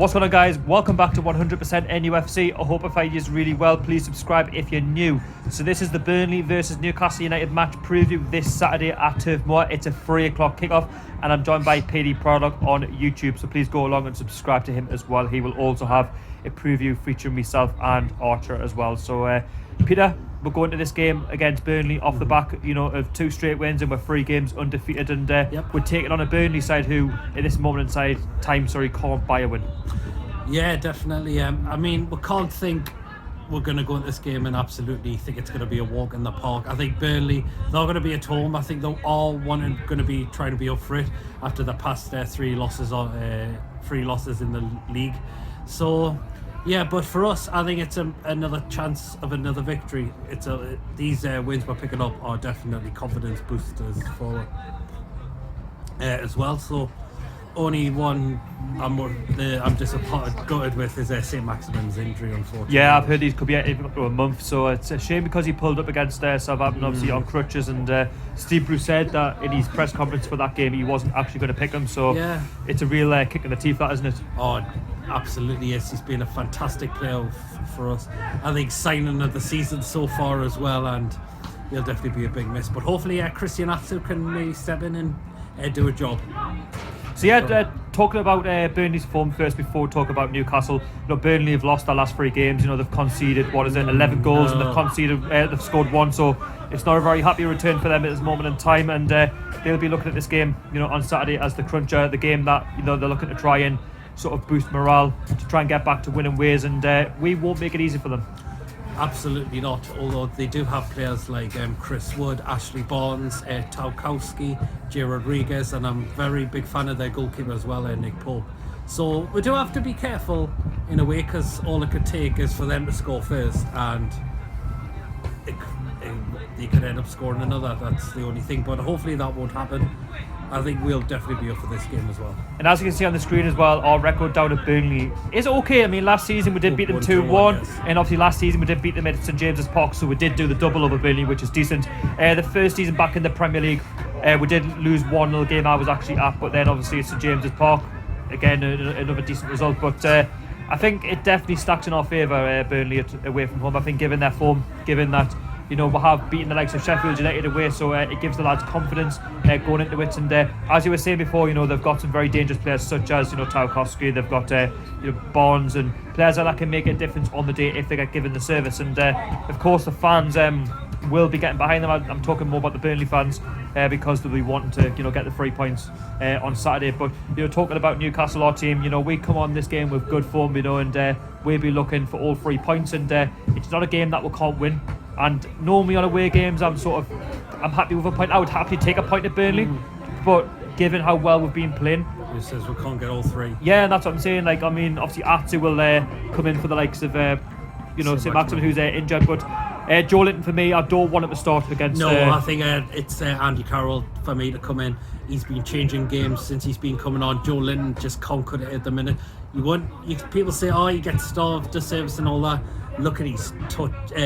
What's going on, guys? Welcome back to 100% NUFC. I hope I find you really well. Please subscribe if you're new. So this is the Burnley versus Newcastle United match preview this Saturday at Turf Moor. It's a 3 o'clock kickoff, and I'm joined by PD Proudlock on YouTube. So please go along and subscribe to him as well. He will also have a preview featuring myself and Archer as well. So Peter, we're going to this game against Burnley off the back, of 2 straight wins, and we're 3 games undefeated, and we're taking on a Burnley side who, at this moment in time, can't buy a win. Yeah, definitely. I mean, we can't think we're going to go into this game and absolutely think it's going to be a walk in the park. I think Burnley, they're going to be at home. I think they're all going to be trying to be up for it after the past 3 losses in the league. So. Yeah, but for us, I think it's another chance of another victory. These wins we're picking up are definitely confidence boosters for as well. So only one I'm disappointed, gutted with is Saint-Maximin's injury, unfortunately. Yeah, I've heard he could be out even up to a month, so it's a shame because he pulled up against Southampton, obviously on crutches, and Steve Bruce said that in his press conference for that game he wasn't actually going to pick him, so yeah. It's a real kick in the teeth, that, isn't it? Oh, absolutely, yes. He's been a fantastic player for us. I think signing of the season so far as well, and he'll definitely be a big miss. But hopefully Christian Atsu can maybe step in and do a job. So talking about Burnley's form first before we talk about Newcastle. Burnley have lost their last 3 games. They've conceded 11 goals, and they've scored 1. So it's not a very happy return for them at this moment in time, and they'll be looking at this game, on Saturday as the cruncher, the game that they're looking to try and sort of boost morale to try and get back to winning ways, and we won't make it easy for them. Absolutely not, although they do have players like Chris Wood, Ashley Barnes, Tarkowski, Jay Rodriguez, and I'm a very big fan of their goalkeeper as well, Nick Pope. So we do have to be careful in a way, because all it could take is for them to score first, and they could end up scoring another. That's the only thing, but hopefully that won't happen. I think we'll definitely be up for this game as well. And as you can see on the screen as well, our record down at Burnley is okay. I mean, last season we did beat them 2-1, yes. And obviously last season we did beat them at St James's Park, so we did do the double over Burnley, which is decent. The first season back in the Premier League, we did lose 1-0 game I was actually at, but then obviously at St James's Park, again another decent result. But I think it definitely stacks in our favour, Burnley away from home. I think given their form, given that we have beaten the likes of Sheffield United away, so it gives the lads confidence going into it. And as you were saying before, they've got some very dangerous players such as Tarkowski. They've got Barnes and players that can make a difference on the day if they get given the service. And of course the fans will be getting behind them. I'm talking more about the Burnley fans because they'll be wanting to get the 3 points on Saturday. But talking about Newcastle, our team, we come on this game with good form, and we'll be looking for all 3 points. And it's not a game that we can't win. And normally on away games, I'm happy with a point. I would happily take a point at Burnley, but given how well we've been playing, it says we can't get all 3. Yeah, and that's what I'm saying. Obviously Atsu will come in for the likes of Saint-Maximin, who's injured, but Joe Linton for me, I don't want him to start against. No, I think it's Andy Carroll for me to come in. He's been changing games since he's been coming on. Joe Linton just can't cut it at the minute. People say, he gets starved to service and all that. Look at his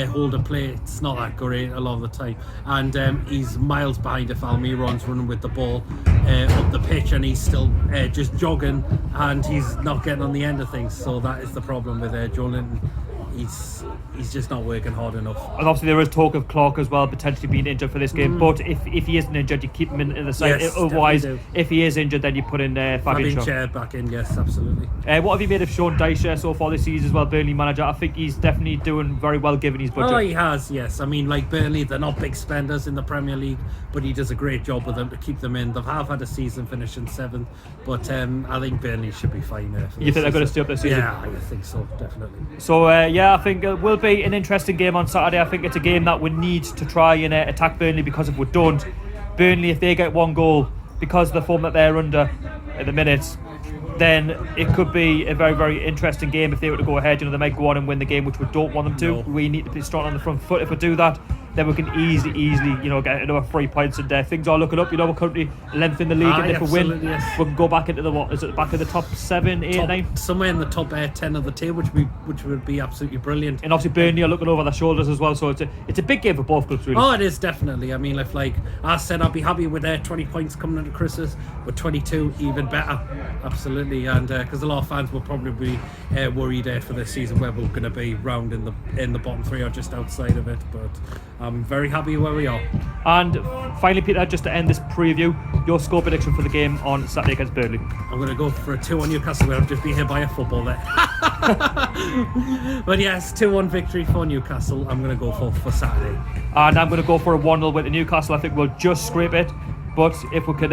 hold of play. It's not that great a lot of the time, and he's miles behind if Almiron's running with the ball up the pitch, and he's still just jogging, and he's not getting on the end of things. So that is the problem with Joe Linton. He's just not working hard enough. And obviously there is talk of Clark as well potentially being injured for this game, but if he isn't injured, you keep him in the side. Yes, otherwise, if he is injured, then you put in Fabian Schär back in. Yes, absolutely. What have you made of Sean Dyche so far this season as well, Burnley manager? I think he's definitely doing very well given his budget. Oh, he has, yes. I mean, like Burnley, they're not big spenders in the Premier League, but he does a great job with them to keep them in. They have had a season finishing 7th, but I think Burnley should be fine. You think they're going to stay up this season? Yeah, I think so, definitely. So I think it will be an interesting game on Saturday. I think it's a game that we need to try and attack Burnley, because if we don't, Burnley, if they get 1 goal because of the form that they're under at the minute, then it could be a very, very interesting game if they were to go ahead. They might go on and win the game, which we don't want them to. No. We need to be strong on the front foot. If we do that, then we can easily, you know, get another 3 points, and things are looking up. You know, we're currently 11th in the league, and if we win, yes. we can go back into the back of the top 7, 8, 9, somewhere in the top 10 of the table, which would be absolutely brilliant. And obviously Burnley are looking over their shoulders as well, so it's a big game for both clubs, really. Oh, it is definitely. I mean, if, like I said, I'd be happy with 20 points coming into Christmas. With 22, even better. Absolutely, and because a lot of fans will probably be worried for this season where we're going to be round in the bottom 3 or just outside of it. But I'm very happy where we are. And finally, Peter, just to end this preview, your score prediction for the game on Saturday against Burnley. I'm going to go for a 2-1 Newcastle, where I've just been hit by a football there. But yes, 2-1 victory for Newcastle. I'm going to go for Saturday. And I'm going to go for a 1-0 win to Newcastle. I think we'll just scrape it. But if we could,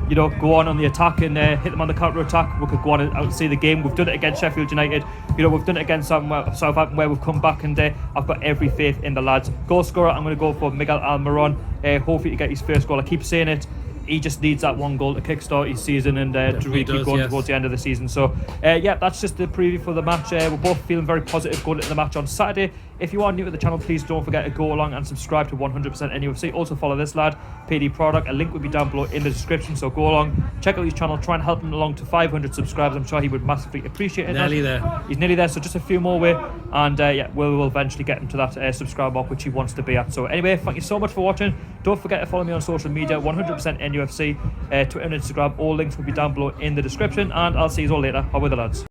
you know, go on the attack and hit them on the counter-attack, we could go on and out and see the game. We've done it against Sheffield United. You know, we've done it against Southampton, where we've come back, and I've got every faith in the lads. Goal scorer, I'm going to go for Miguel Almiron. Hopefully to get his first goal. I keep saying it. He just needs that 1 goal to kickstart his season and to really keep going towards the end of the season. So, yeah, that's just the preview for the match. We're both feeling very positive going into the match on Saturday. If you are new to the channel, please don't forget to go along and subscribe to 100% NUFC. Also follow this lad, PD Proudlock. A link will be down below in the description. So go along, check out his channel, try and help him along to 500 subscribers. I'm sure he would massively appreciate it. Nearly there. He's nearly there, so just a few more away. And yeah, we'll eventually get him to that subscribe mark which he wants to be at. So anyway, thank you so much for watching. Don't forget to follow me on social media, 100% NUFC, Twitter and Instagram. All links will be down below in the description. And I'll see you all later. How are the lads?